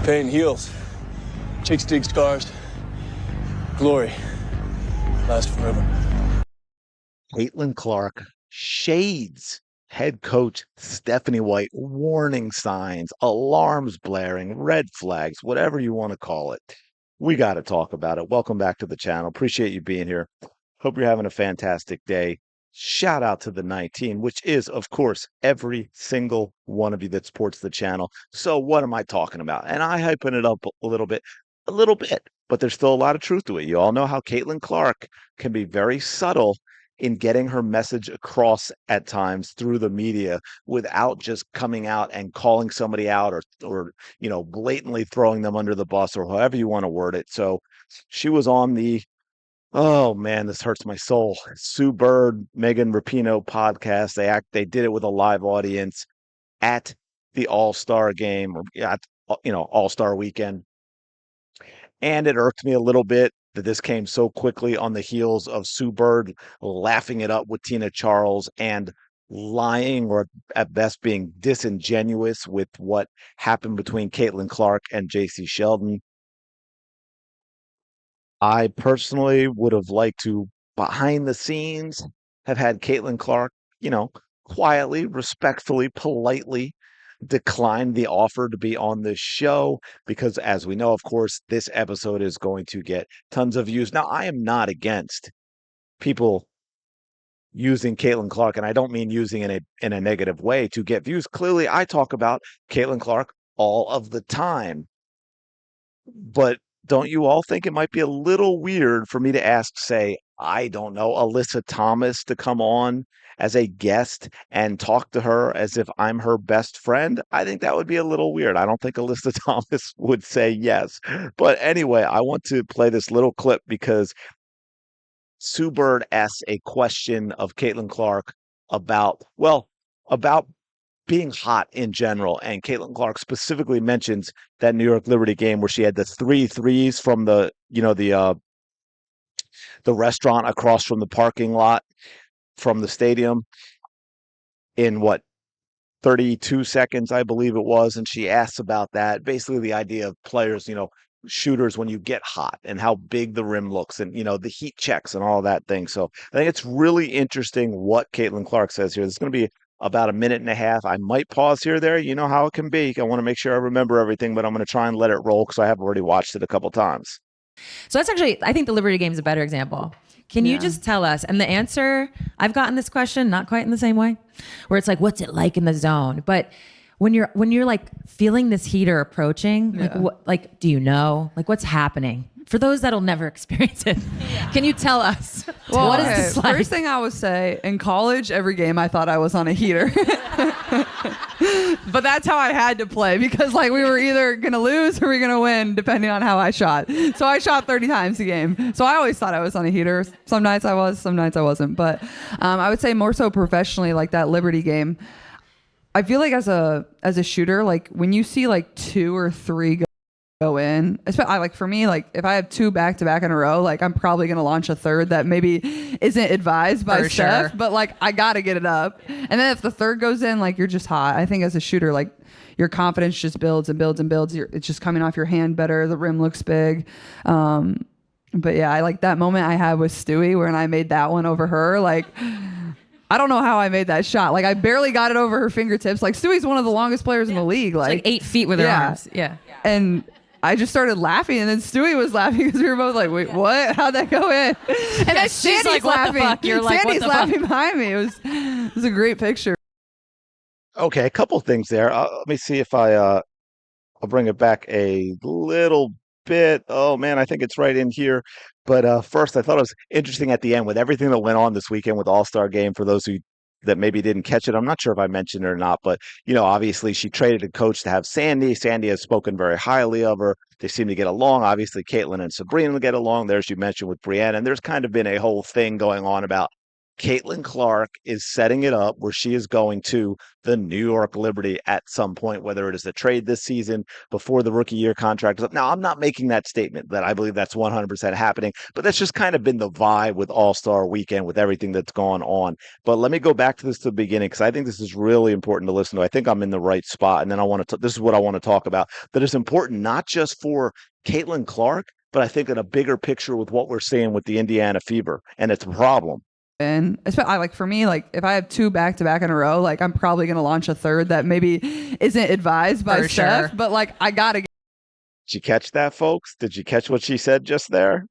Pain heals. Chicks dig scars. Glory lasts forever. Caitlin Clark shades head coach Stephanie White, warning signs, alarms blaring, red flags, whatever you want to call it. We got to talk about it. Welcome back to the channel. Appreciate you being here. Hope you're having a fantastic day. Shout out to the 19, which is, of course, every single one of you that supports the channel. So what am I talking about? And I hyping it up a little bit, but there's still a lot of truth to it. You all know how Caitlin Clark can be very subtle in getting her message across at times through the media without just coming out and calling somebody out or blatantly throwing them under the bus or however you want to word it. So she was on the oh man, this hurts my soul. Sue Bird, Megan Rapinoe podcast. They did it with a live audience at the All-Star game or at All-Star weekend. And it irked me a little bit that this came so quickly on the heels of Sue Bird laughing it up with Tina Charles and lying or at best being disingenuous with what happened between Caitlin Clark and JC Sheldon. I personally would have liked to, behind the scenes, have had Caitlin Clark, quietly, respectfully, politely decline the offer to be on this show because, as we know, of course, this episode is going to get tons of views. Now, I am not against people using Caitlin Clark, and I don't mean using in a negative way to get views. Clearly, I talk about Caitlin Clark all of the time. But don't you all think it might be a little weird for me to ask, say, I don't know, Alyssa Thomas to come on as a guest and talk to her as if I'm her best friend? I think that would be a little weird. I don't think Alyssa Thomas would say yes. But anyway, I want to play this little clip because Sue Bird asks a question of Caitlin Clark about being hot in general. And Caitlin Clark specifically mentions that New York Liberty game where she had the 3 threes from the restaurant across from the parking lot from the stadium in 32 seconds, I believe it was. And she asks about that. Basically the idea of players, shooters when you get hot and how big the rim looks and, the heat checks and all that thing. So I think it's really interesting what Caitlin Clark says here. There's going to be about a minute and a half. I might pause here or there. You know how it can be. I want to make sure I remember everything, but I'm going to try and let it roll because I have already watched it a couple times. So that's actually, I think the Liberty game is a better example. Can you just tell us? And the answer, I've gotten this question, not quite in the same way, where it's like, what's it like in the zone? But when you're like feeling this heater approaching, like do you know? Like what's happening? For those that'll never experience it, can you tell us what is this like? First thing I would say, in college, every game I thought I was on a heater. But that's how I had to play because we were either going to lose or we were going to win depending on how I shot. So I shot 30 times a game. So I always thought I was on a heater. Some nights I was, some nights I wasn't. But I would say more so professionally, like that Liberty game, I feel like as a shooter, like when you see 2 or 3 go in, especially for me, if I have 2 back-to-back in a row, I'm probably going to launch a third that maybe isn't advised by Steph, sure. But I got to get it up. And then if the third goes in, you're just hot. I think as a shooter, your confidence just builds and builds and builds. It's just coming off your hand better. The rim looks big. But yeah, I like that moment I had with Stewie when I made that one over her. I don't know how I made that shot. I barely got it over her fingertips. Stewie's one of the longest players in the league. It's 8 feet with her arms. Yeah. And I just started laughing, and then Stewie was laughing because we were both like, "Wait, what? How'd that go in?" And then she's Sandy's like, laughing. "What the fuck?" You're like, Sandy's "What the laughing fuck?" behind me. It was a great picture. Okay, a couple things there. Let me see if I'll bring it back a little bit. Oh man, I think it's right in here. But first, I thought it was interesting at the end with everything that went on this weekend with All-Star Game. For those that maybe didn't catch it, I'm not sure if I mentioned it or not, but obviously she traded a coach to have Sandy. Sandy has spoken very highly of her. They seem to get along. Obviously, Caitlin and Sabrina get along. There, as you mentioned, with Brianna. And there's kind of been a whole thing going on about Caitlin Clark is setting it up where she is going to the New York Liberty at some point, whether it is a trade this season before the rookie year contract is up. Now, I'm not making that statement that I believe that's 100% happening, but that's just kind of been the vibe with All-Star Weekend, with everything that's gone on. But let me go back to this to the beginning, because I think this is really important to listen to. I think I'm in the right spot, and then this is what I want to talk about. That is important not just for Caitlin Clark, but I think in a bigger picture with what we're seeing with the Indiana Fever, and it's a problem. And I like, for me, like if I have two back to back in a row, like I'm probably gonna launch a third that maybe isn't advised by For Steph, sure. but like I gotta Did you catch that, folks? Did you catch what she said just there?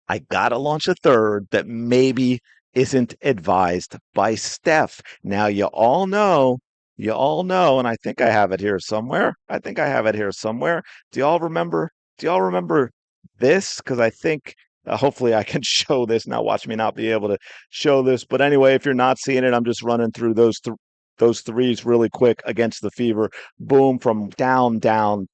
I gotta launch a third that maybe isn't advised by Steph. Now you all know, and I think I have it here somewhere. I think I have it here somewhere. Do y'all remember? Do y'all remember this? Because I think hopefully I can show this. Now watch me not be able to show this. But anyway, if you're not seeing it, I'm just running through those threes really quick against the Fever. Boom, from downtown.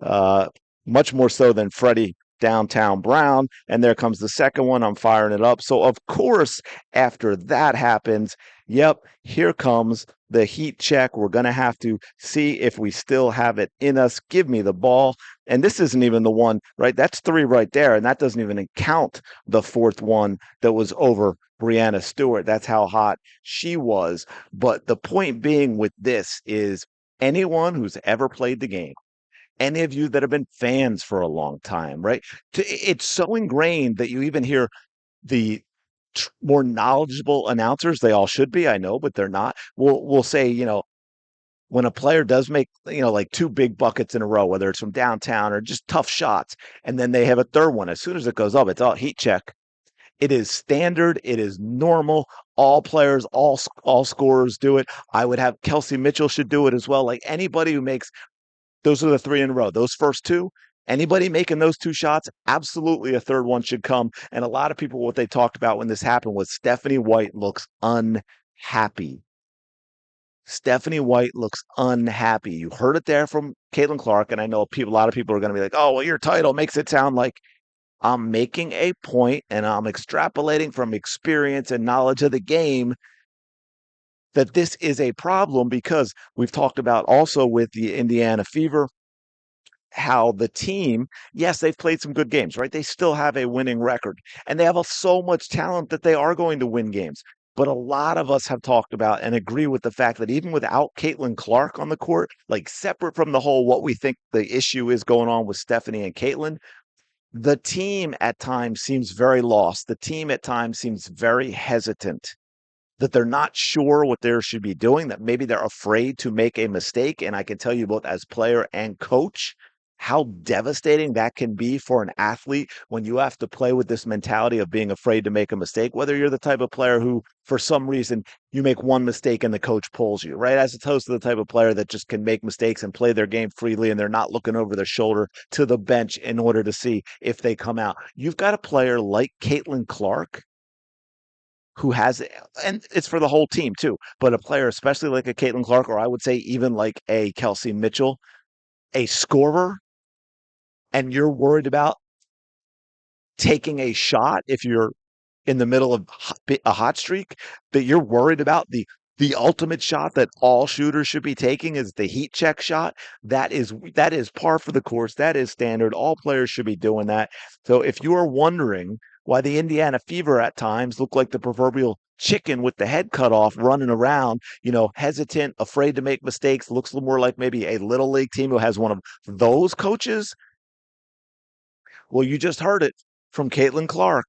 Uh, Much more so than Freddie downtown Brown. And there comes the second one. I'm firing it up. So, of course, after that happens, yep, here comes the heat check. We're going to have to see if we still have it in us. Give me the ball. And this isn't even the one, right? That's three right there. And that doesn't even count the fourth one that was over Brianna Stewart. That's how hot she was. But the point being with this is anyone who's ever played the game, any of you that have been fans for a long time, right? It's so ingrained that you even hear the more knowledgeable announcers, they all should be, I know, but they're not. We'll say, when a player does make, like two big buckets in a row, whether it's from downtown or just tough shots, and then they have a third one, as soon as it goes up, it's all heat check. It is standard. It is normal. All players, all scorers do it. I would have Kelsey Mitchell should do it as well. Like anybody who makes, those are the three in a row. Those first two, anybody making those two shots, absolutely a third one should come. And a lot of people, what they talked about when this happened was Stephanie White looks unhappy. Stephanie White looks unhappy. You heard it there from Caitlin Clark. And I know a lot of people are going to be like, oh, well, your title makes it sound like I'm making a point and I'm extrapolating from experience and knowledge of the game that this is a problem, because we've talked about also with the Indiana Fever how the team, yes, they've played some good games, right? They still have a winning record and they have so much talent that they are going to win games. But a lot of us have talked about and agree with the fact that even without Caitlin Clark on the court, like separate from the whole what we think the issue is going on with Stephanie and Caitlin, the team at times seems very lost. The team at times seems very hesitant, that they're not sure what they should be doing, that maybe they're afraid to make a mistake. And I can tell you both as player and coach how devastating that can be for an athlete when you have to play with this mentality of being afraid to make a mistake, whether you're the type of player who, for some reason, you make one mistake and the coach pulls you, right? As opposed to the type of player that just can make mistakes and play their game freely and they're not looking over their shoulder to the bench in order to see if they come out. You've got a player like Caitlin Clark who has, and it's for the whole team too, but a player, especially like a Caitlin Clark, or I would say even like a Kelsey Mitchell, a scorer, and you're worried about taking a shot if you're in the middle of a hot streak, that you're worried about the ultimate shot that all shooters should be taking is the heat check shot. That is par for the course. That is standard. All players should be doing that. So if you are wondering why the Indiana Fever at times look like the proverbial chicken with the head cut off running around, hesitant, afraid to make mistakes, looks a little more like maybe a little league team who has one of those coaches. Well, you just heard it from Caitlin Clark.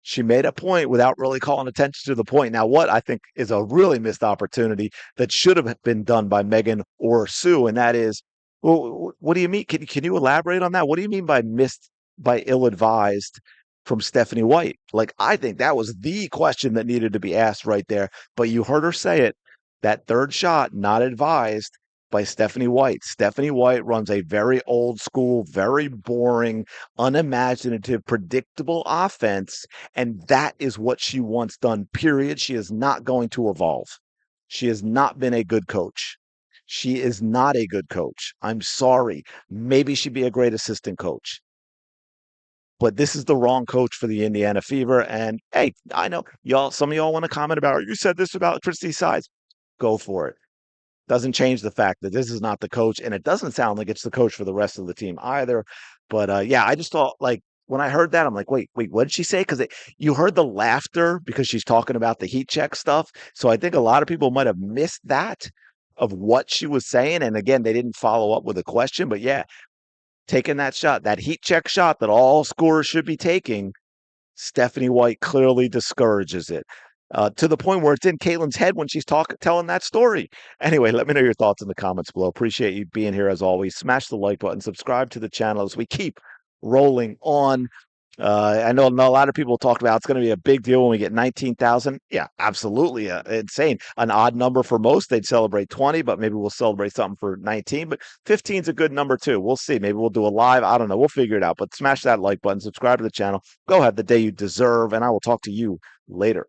She made a point without really calling attention to the point. Now, what I think is a really missed opportunity that should have been done by Megan or Sue, and that is, well, what do you mean? Can you elaborate on that? What do you mean by ill-advised from Stephanie White? Like, I think that was the question that needed to be asked right there. But you heard her say it. That third shot, not advised by Stephanie White. Stephanie White runs a very old school, very boring, unimaginative, predictable offense. And that is what she wants done, period. She is not going to evolve. She has not been a good coach. She is not a good coach. I'm sorry. Maybe she'd be a great assistant coach. but this is the wrong coach for the Indiana Fever. And hey, I know y'all, some of y'all want to comment about, you said this about Christy Sides. Go for it. Doesn't change the fact that this is not the coach, and it doesn't sound like it's the coach for the rest of the team either. But yeah, I just thought, like, when I heard that, I'm like, wait, what did she say? Because you heard the laughter because she's talking about the heat check stuff. So I think a lot of people might have missed that of what she was saying. And again, they didn't follow up with a question. But yeah, taking that shot, that heat check shot that all scorers should be taking, Stephanie White clearly discourages it. To the point where it's in Caitlin's head when she's telling that story. Anyway, let me know your thoughts in the comments below. Appreciate you being here as always. Smash the like button, subscribe to the channel as we keep rolling on. I know a lot of people talk about it's going to be a big deal when we get 19,000. Yeah, absolutely. Insane. An odd number for most. They'd celebrate 20, but maybe we'll celebrate something for 19. But 15 is a good number too. We'll see. Maybe we'll do a live. I don't know. We'll figure it out. But smash that like button, subscribe to the channel. Go have the day you deserve, and I will talk to you later.